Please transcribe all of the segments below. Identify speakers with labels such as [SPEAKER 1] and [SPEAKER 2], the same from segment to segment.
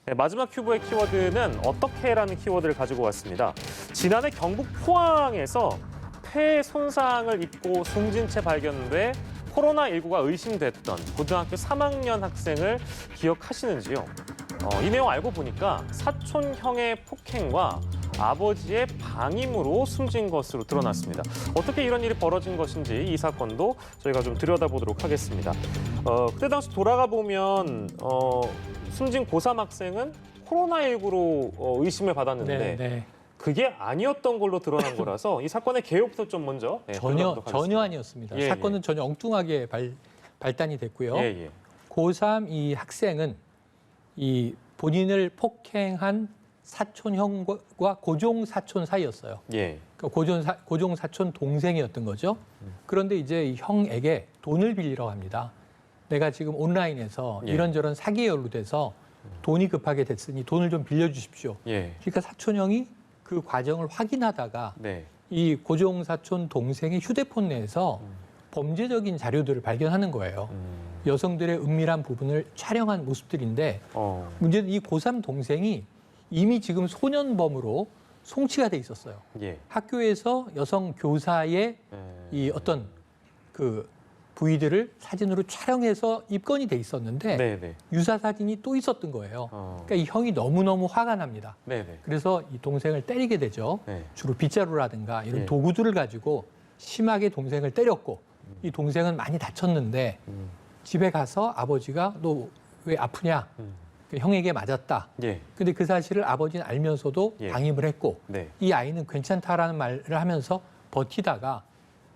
[SPEAKER 1] 네, 마지막 큐브의 키워드는 어떻게라는 키워드를 가지고 왔습니다. 지난해 경북 포항에서 폐 손상을 입고 숨진 채 발견돼 코로나19가 의심됐던 고등학교 3학년 학생을 기억하시는지요? 이 내용 알고 보니까 사촌형의 폭행과 아버지의 방임으로 숨진 것으로 드러났습니다. 어떻게 이런 일이 벌어진 것인지 이 사건도 저희가 좀 들여다보도록 하겠습니다. 그때 당시 돌아가 보면 숨진 고3 학생은 코로나19로 의심을 받았는데
[SPEAKER 2] 네.
[SPEAKER 1] 그게 아니었던 걸로 드러난 거라서 이 사건의 개요부터 좀 먼저
[SPEAKER 2] 전혀 아니었습니다.
[SPEAKER 1] 예,
[SPEAKER 2] 사건은 전혀 엉뚱하게 발단이 됐고요.
[SPEAKER 1] 예.
[SPEAKER 2] 고3 이 학생은 이 본인을 폭행한 사촌형과 고종 사촌 사이였어요.
[SPEAKER 1] 예.
[SPEAKER 2] 그러니까 고종 사촌 동생이었던 거죠. 그런데 이제 이 형에게 돈을 빌리러 합니다. 내가 지금 온라인에서
[SPEAKER 1] 예.
[SPEAKER 2] 이런저런 사기에 연루돼서 돈이 급하게 됐으니 돈을 좀 빌려주십시오.
[SPEAKER 1] 예.
[SPEAKER 2] 그러니까 사촌형이 그 과정을 확인하다가
[SPEAKER 1] 네.
[SPEAKER 2] 이 고종 사촌 동생의 휴대폰 내에서 범죄적인 자료들을 발견하는 거예요. 여성들의 은밀한 부분을 촬영한 모습들인데 문제는 이 고3 동생이 이미 지금 소년범으로 송치가 돼 있었어요.
[SPEAKER 1] 예.
[SPEAKER 2] 학교에서 여성 교사의 이 어떤 그 부위들을 사진으로 촬영해서 입건이 돼 있었는데
[SPEAKER 1] 네네.
[SPEAKER 2] 유사 사진이 또 있었던 거예요. 그러니까 이 형이 너무너무 화가 납니다.
[SPEAKER 1] 네네.
[SPEAKER 2] 그래서 이 동생을 때리게 되죠.
[SPEAKER 1] 네.
[SPEAKER 2] 주로 빗자루라든가 이런
[SPEAKER 1] 예.
[SPEAKER 2] 도구들을 가지고 심하게 동생을 때렸고 이 동생은 많이 다쳤는데 집에 가서 아버지가 너 왜 아프냐? 그 형에게 맞았다.
[SPEAKER 1] 예.
[SPEAKER 2] 근데 그 사실을 아버지는 알면서도
[SPEAKER 1] 예.
[SPEAKER 2] 방임을 했고
[SPEAKER 1] 네.
[SPEAKER 2] 이 아이는 괜찮다라는 말을 하면서 버티다가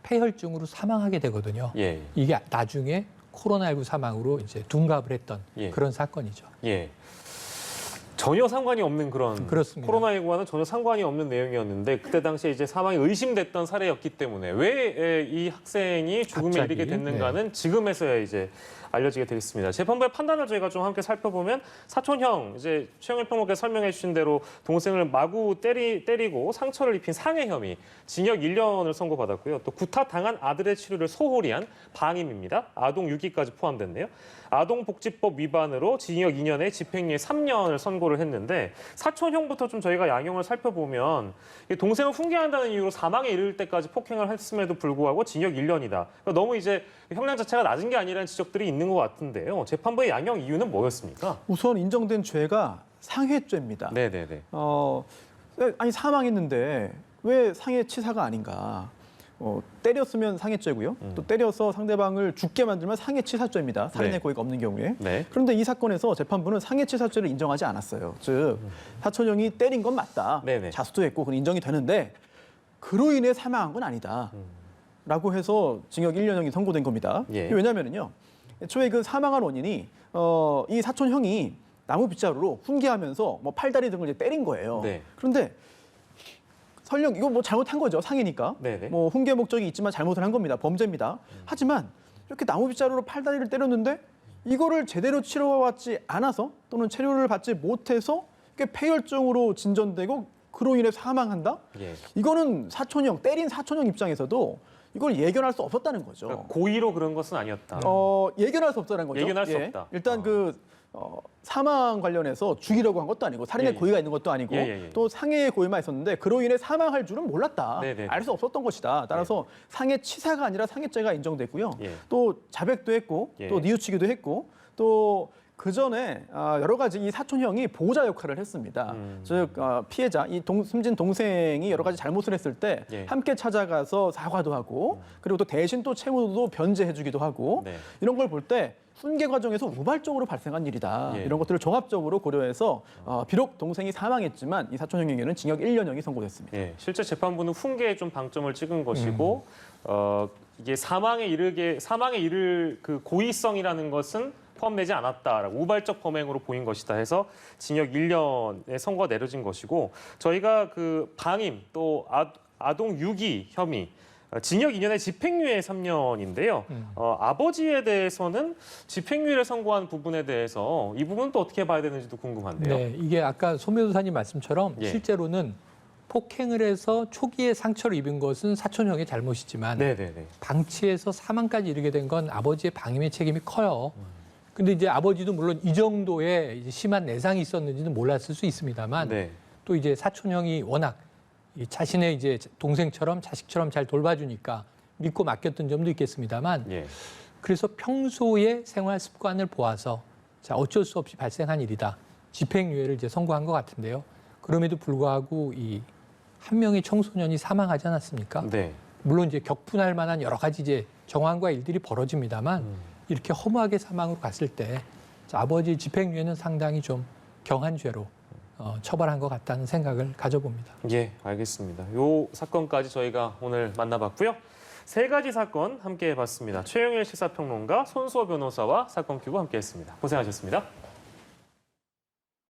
[SPEAKER 2] 폐혈증으로 사망하게 되거든요.
[SPEAKER 1] 예.
[SPEAKER 2] 이게 나중에 코로나19 사망으로 이제 둔갑을 했던
[SPEAKER 1] 예.
[SPEAKER 2] 그런 사건이죠.
[SPEAKER 1] 예. 전혀 상관이 없는 그런
[SPEAKER 2] 그렇습니다.
[SPEAKER 1] 코로나19와는 전혀 상관이 없는 내용이었는데 그때 당시에 이제 사망이 의심됐던 사례였기 때문에 왜 이 학생이 죽음에
[SPEAKER 2] 갑자기?
[SPEAKER 1] 이르게 됐는가는 지금에서야 이제 알려지게 되겠습니다. 재판부의 판단을 저희가 좀 함께 살펴보면 사촌형 이제 최영일 평론가께서 설명해 주신 대로 동생을 마구 때리고 상처를 입힌 상해 혐의 징역 1년을 선고받았고요. 또 구타 당한 아들의 치료를 소홀히 한 방임입니다. 아동 유기까지 포함됐네요. 아동복지법 위반으로 징역 2년에 집행유예 3년을 선고를 했는데 사촌형부터 좀 저희가 양형을 살펴보면 동생을 훈계한다는 이유로 사망에 이를 때까지 폭행을 했음에도 불구하고 징역 1년이다. 그러니까 너무 이제 형량 자체가 낮은 게 아니라는 지적들이 있는 것 같은데요. 재판부의 양형 이유는 뭐였습니까?
[SPEAKER 3] 우선 인정된 죄가 상해죄입니다.
[SPEAKER 1] 네네네.
[SPEAKER 3] 아니 사망했는데 왜 상해치사가 아닌가? 때렸으면 상해죄고요. 또 때려서 상대방을 죽게 만들면 상해치사죄입니다. 살인의
[SPEAKER 1] 네.
[SPEAKER 3] 고의가 없는 경우에.
[SPEAKER 1] 네.
[SPEAKER 3] 그런데 이 사건에서 재판부는 상해치사죄를 인정하지 않았어요. 즉 사촌형이 때린 건 맞다.
[SPEAKER 1] 네네.
[SPEAKER 3] 자수도 했고 그건 인정이 되는데 그로 인해 사망한 건 아니다. 라고 해서 징역 1년형이 선고된 겁니다.
[SPEAKER 1] 예.
[SPEAKER 3] 왜냐하면요. 애초에 그 사망한 원인이 이 사촌형이 나무 빗자루로 훈계하면서 뭐 팔다리 등을 이제 때린 거예요.
[SPEAKER 1] 네.
[SPEAKER 3] 그런데 설령 이거 뭐 잘못한 거죠. 상해니까.
[SPEAKER 1] 네네.
[SPEAKER 3] 뭐 훈계 목적이 있지만 잘못을 한 겁니다. 범죄입니다. 하지만 이렇게 나무 빗자루로 팔다리를 때렸는데 이거를 제대로 치료받지 않아서 또는 치료를 받지 못해서 이게 폐혈증으로 진전되고 그로 인해 사망한다?
[SPEAKER 1] 예.
[SPEAKER 3] 이거는 사촌형, 때린 사촌형 입장에서도 이걸 예견할 수 없었다는 거죠.
[SPEAKER 1] 그러니까 고의로 그런 것은 아니었다.
[SPEAKER 3] 예견할 수 없다는 거죠.
[SPEAKER 1] 예견할 수 없다.
[SPEAKER 3] 일단 사망 관련해서 죽이려고 한 것도 아니고 살인의
[SPEAKER 1] 예.
[SPEAKER 3] 고의가 있는 것도 아니고
[SPEAKER 1] 예.
[SPEAKER 3] 또 상해의 고의만 있었는데 그로 인해 사망할 줄은 몰랐다.
[SPEAKER 1] 네네.
[SPEAKER 3] 알 수 없었던 것이다. 따라서 상해치사가 아니라 상해죄가 인정됐고요.
[SPEAKER 1] 예.
[SPEAKER 3] 또 자백도 했고
[SPEAKER 1] 예.
[SPEAKER 3] 또 뉘우치기도 했고 또 그 전에 여러 가지 이 사촌형이 보호자 역할을 했습니다. 즉 피해자, 숨진 동생이 여러 가지 잘못을 했을 때
[SPEAKER 1] 예.
[SPEAKER 3] 함께 찾아가서 사과도 하고 그리고 또 대신 또 채무도 변제해주기도 하고
[SPEAKER 1] 네.
[SPEAKER 3] 이런 걸 볼 때 훈계 과정에서 우발적으로 발생한 일이다.
[SPEAKER 1] 예.
[SPEAKER 3] 이런 것들을 종합적으로 고려해서 비록 동생이 사망했지만 이 사촌형에게는 징역 1년형이 선고됐습니다.
[SPEAKER 1] 예, 실제 재판부는 훈계에 좀 방점을 찍은 것이고 이게 사망에 이를 그 고의성이라는 것은 포함되지 않았다라고 우발적 범행으로 보인 것이다 해서 징역 1년의 선고가 내려진 것이고 저희가 그 방임 또 아동 유기 혐의 징역 2년에 집행유예 3년인데요. 아버지에 대해서는 집행유예를 선고한 부분에 대해서 이 부분은 또 어떻게 봐야 되는지도 궁금한데요.
[SPEAKER 2] 네, 이게 아까 소 변호사님 말씀처럼
[SPEAKER 1] 예.
[SPEAKER 2] 실제로는 폭행을 해서 초기에 상처를 입은 것은 사촌형의 잘못이지만
[SPEAKER 1] 네네네.
[SPEAKER 2] 방치해서 사망까지 이르게 된 건 아버지의 방임의 책임이 커요. 근데 이제 아버지도 물론 이 정도의 이제 심한 내상이 있었는지는 몰랐을 수 있습니다만
[SPEAKER 1] 네.
[SPEAKER 2] 또 이제 사촌 형이 워낙 이 자신의 이제 동생처럼 자식처럼 잘 돌봐주니까 믿고 맡겼던 점도 있겠습니다만
[SPEAKER 1] 예.
[SPEAKER 2] 그래서 평소의 생활 습관을 보아서 자 어쩔 수 없이 발생한 일이다. 집행유예를 이제 선고한 것 같은데요. 그럼에도 불구하고 이 한 명의 청소년이 사망하지 않았습니까?
[SPEAKER 1] 네.
[SPEAKER 2] 물론 이제 격분할 만한 여러 가지 이제 정황과 일들이 벌어집니다만 이렇게 허무하게 사망으로 갔을 때 자, 아버지 집행유예는 상당히 좀 경한 죄로 처벌한 것 같다는 생각을 가져봅니다.
[SPEAKER 1] 예, 알겠습니다. 요 사건까지 저희가 오늘 만나봤고요. 세 가지 사건 함께 해봤습니다. 최영일 시사평론가, 손수호 변호사와 사건 큐브 함께했습니다. 고생하셨습니다.